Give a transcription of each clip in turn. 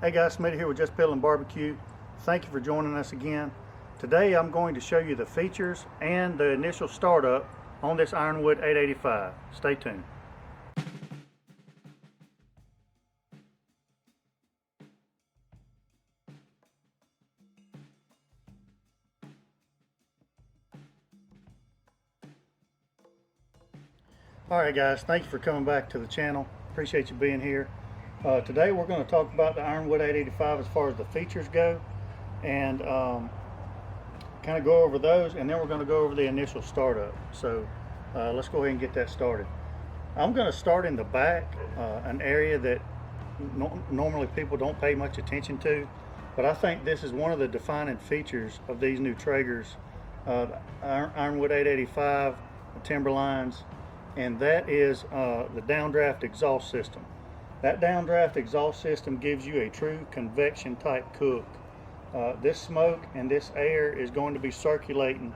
Hey guys, Smitty here with Just Piddlin Barbecue. Thank you for joining us again. Today I'm going to show you the features and the initial startup on this Ironwood 885. Stay tuned. Alright guys, thank you for coming back to the channel. Appreciate you being here. Today we're going to talk about the Ironwood 885 as far as the features go, and kind of go over those, and then we're going to go over the initial startup. So let's go ahead and get that started. I'm going to start in the back, an area that normally people don't pay much attention to, but I think this is one of the defining features of these new Traegers, Ironwood 885, the Timberlines, and that is the downdraft exhaust system. That downdraft exhaust system gives you a true convection type cook. This smoke and this air is going to be circulating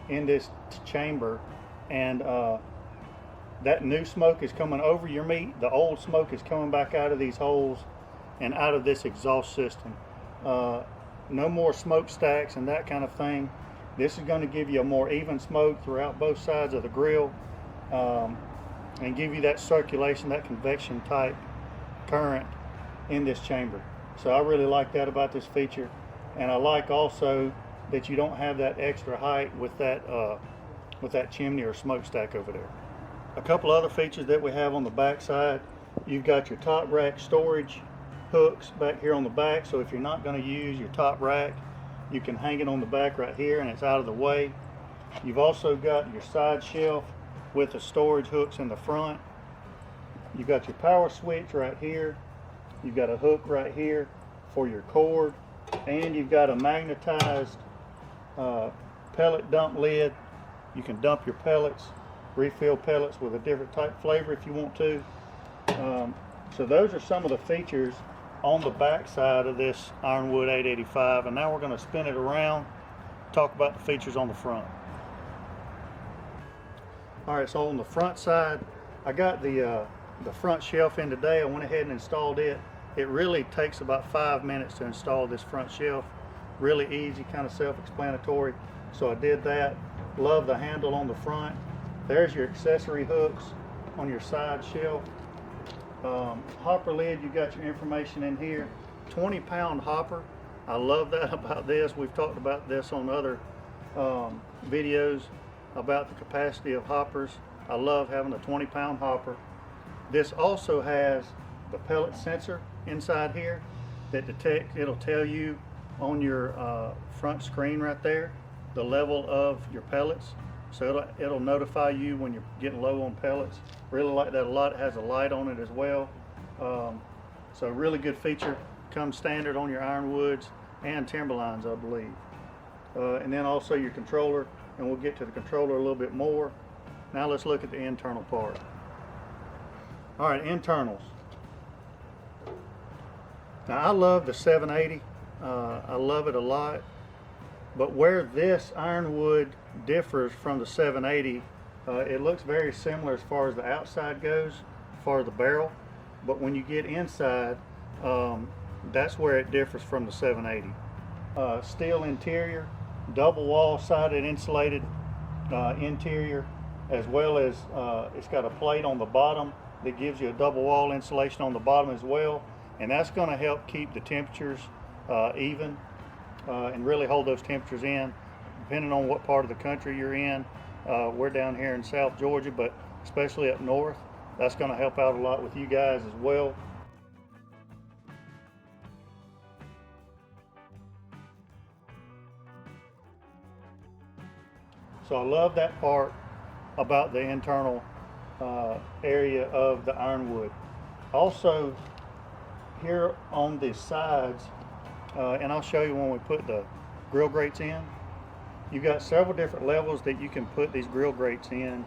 in this chamber, and that new smoke is coming over your meat. The old smoke is coming back out of these holes and out of this exhaust system. No more smoke stacks and that kind of thing. This is going to give you a more even smoke throughout both sides of the grill, and give you that circulation, that convection type current in this chamber. So I really like that about this feature, and I like also that you don't have that extra height with that chimney or smokestack over there. A couple other features that we have on the back side: you've got your top rack storage hooks back here on the back, so if you're not going to use your top rack, you can hang it on the back right here and it's out of the way. You've also got your side shelf with the storage hooks in the front. You've got your power switch right here. You've got a hook right here for your cord, and you've got a magnetized pellet dump lid. You can dump your pellets, refill pellets with a different type flavor if you want to. So those are some of the features on the back side of this Ironwood 885, and now we're going to spin it around, talk about the features on the front. Alright, so on the front side, I got the front shelf in today. I went ahead and installed it. It really takes about 5 minutes to install this front shelf. Really easy, kind of self-explanatory. So I did that. Love the handle on the front. There's your accessory hooks on your side shelf. Hopper lid, you got your information in here. 20-pound hopper. I love that about this. We've talked about this on other videos about the capacity of hoppers. I love having a 20-pound hopper. This also has the pellet sensor inside here that detects. It'll tell you on your front screen right there the level of your pellets, so it'll notify you when you're getting low on pellets. Really like that a lot. It has a light on it as well, so really good feature. Comes standard on your Ironwoods and Timberlines, I believe. And then also your controller, and we'll get to the controller a little bit more. Now let's look at the internal part. Alright, internals. Now I love the 780. I love it a lot. But where this Ironwood differs from the 780, it looks very similar as far as the outside goes, as far as the barrel. But when you get inside, that's where it differs from the 780. Steel interior, double wall sided insulated interior, as well as it's got a plate on the bottom that gives you a double wall insulation on the bottom as well, and that's going to help keep the temperatures even and really hold those temperatures in depending on what part of the country you're in. We're down here in South Georgia, but especially up north, that's going to help out a lot with you guys as well. So I love that part about the internal area of the Ironwood. Also here on the sides, and I'll show you when we put the grill grates in, you've got several different levels that you can put these grill grates in.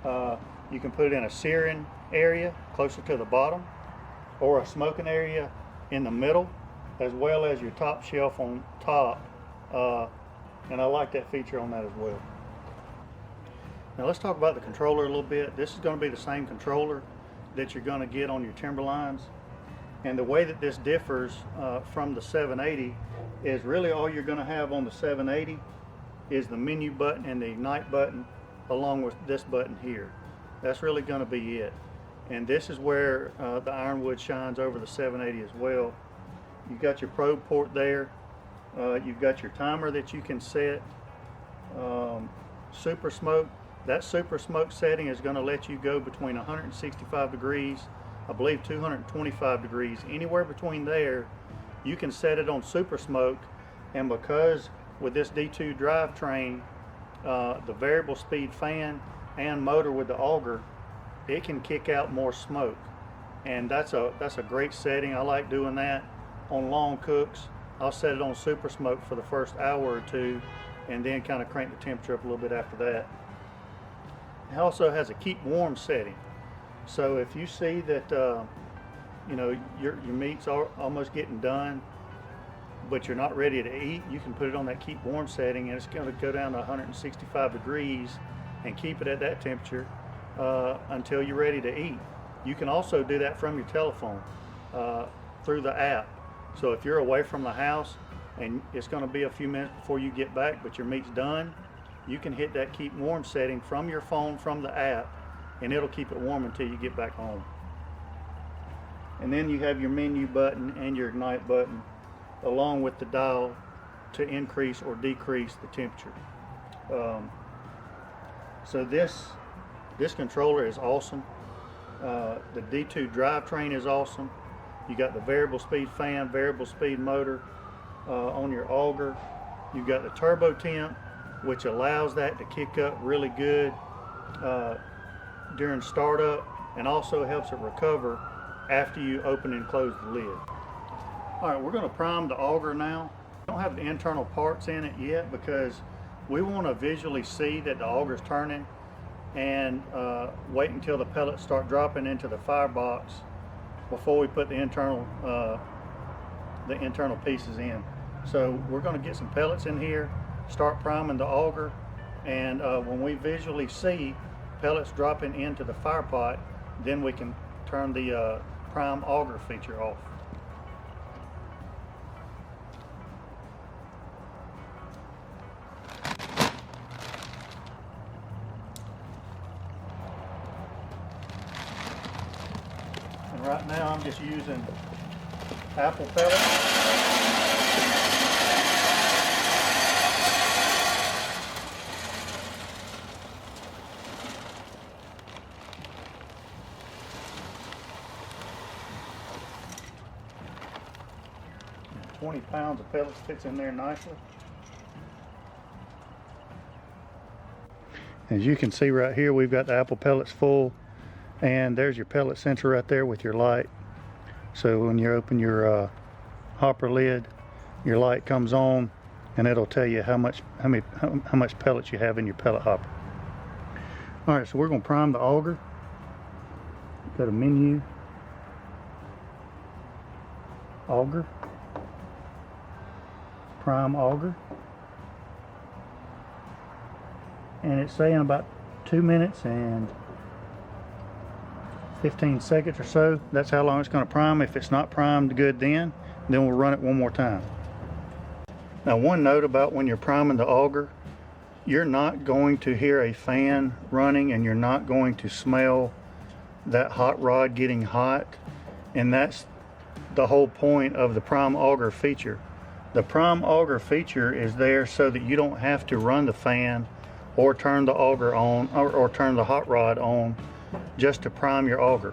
You can put it in a searing area closer to the bottom, or a smoking area in the middle, as well as your top shelf on top, and I like that feature on that as well. Now let's talk about the controller a little bit. This is going to be the same controller that you're going to get on your Timberlines. And the way that this differs from the 780 is really all you're going to have on the 780 is the menu button and the ignite button, along with this button here. That's really going to be it. And this is where the Ironwood shines over the 780 as well. You've got your probe port there. You've got your timer that you can set. Super smoke. That super smoke setting is going to let you go between 165 degrees, I believe 225 degrees. Anywhere between there, you can set it on super smoke. And because with this D2 drivetrain, the variable speed fan and motor with the auger, it can kick out more smoke. And that's a great setting. I like doing that on long cooks. I'll set it on super smoke for the first hour or two, and then kind of crank the temperature up a little bit after that. It also has a keep warm setting. So if you see that you know your meat's almost getting done, but you're not ready to eat, you can put it on that keep warm setting, and it's going to go down to 165 degrees and keep it at that temperature until you're ready to eat. You can also do that from your telephone through the app. So if you're away from the house and it's going to be a few minutes before you get back, but your meat's done, you can hit that keep warm setting from your phone, from the app, and it'll keep it warm until you get back home. And then you have your menu button and your ignite button, along with the dial to increase or decrease the temperature. So this controller is awesome. The D2 drivetrain is awesome. You got the variable speed fan, variable speed motor on your auger. You've got the turbo temp, which allows that to kick up really good during startup, and also helps it recover after you open and close the lid. All right, we're going to prime the auger now. We don't have the internal parts in it yet because we want to visually see that the auger's turning, and wait until the pellets start dropping into the firebox before we put the internal pieces in. So we're going to get some pellets in here, start priming the auger, and when we visually see pellets dropping into the fire pot, then we can turn the prime auger feature off. And right now I'm just using apple pellets. 20 pounds of pellets fits in there nicely. As you can see right here, we've got the apple pellets full, and there's your pellet sensor right there with your light. So when you open your hopper lid, your light comes on, and it'll tell you how much pellets you have in your pellet hopper. All right, so we're going to prime the auger. Go to menu, auger, prime auger, and it's saying about 2 minutes and 15 seconds or so. That's how long it's going to prime. If it's not primed good, then we'll run it one more time. Now, one note about when you're priming the auger, you're not going to hear a fan running, and you're not going to smell that hot rod getting hot, and that's the whole point of the prime auger feature. The prime auger feature is there so that you don't have to run the fan or turn the auger on or turn the hot rod on just to prime your auger.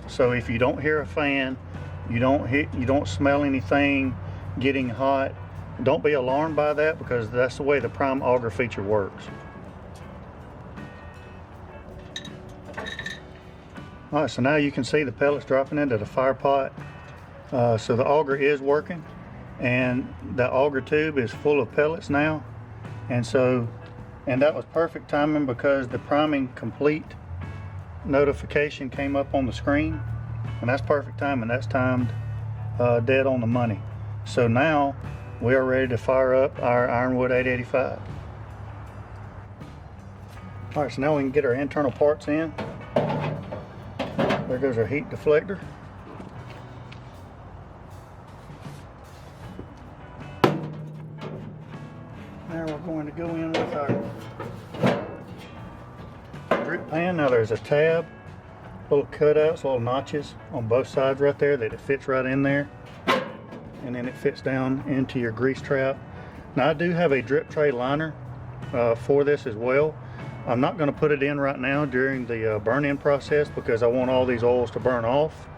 So if you don't hear a fan, you don't smell anything getting hot, don't be alarmed by that, because that's the way the prime auger feature works. All right, so now you can see the pellets dropping into the fire pot. So the auger is working, and the auger tube is full of pellets now, and that was perfect timing, because the priming complete notification came up on the screen, and that's perfect timing. That's timed dead on the money. So now we are ready to fire up our Ironwood 885. All right, so now we can get our internal parts in. There goes our heat deflector. we're going to go in with our drip pan. Now there's a tab, little cutouts, little notches on both sides right there that it fits right in there. And then it fits down into your grease trap. Now I do have a drip tray liner for this as well. I'm not going to put it in right now during the burn-in process because I want all these oils to burn off.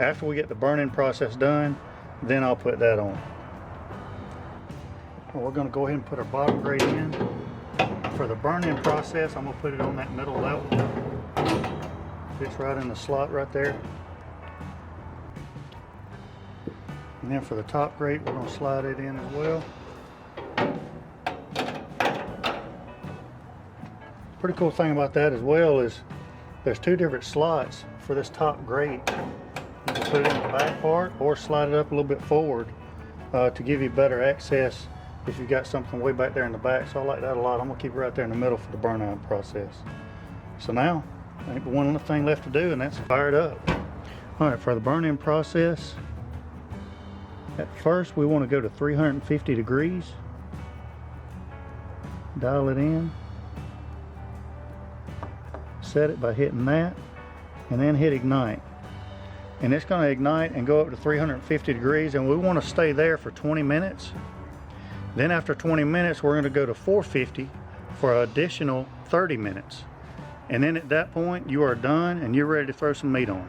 After we get the burn-in process done, then I'll put that on. Well, we're going to go ahead and put our bottom grate in. For the burn-in process, I'm going to put it on that middle level. Fits right in the slot right there. And then for the top grate, we're going to slide it in as well. Pretty cool thing about that as well is there's two different slots for this top grate. You can put it in the back part or slide it up a little bit forward to give you better access if you've got something way back there in the back. So I like that a lot. I'm going to keep it right there in the middle for the burnout process. So now, I think one other thing left to do, and that's fire it up. Alright, for the burn-in process, at first we want to go to 350 degrees. Dial it in. Set it by hitting that, and then hit ignite. And it's going to ignite and go up to 350 degrees, and we want to stay there for 20 minutes. Then after 20 minutes, we're going to go to 450 for an additional 30 minutes. And then at that point, you are done and you're ready to throw some meat on.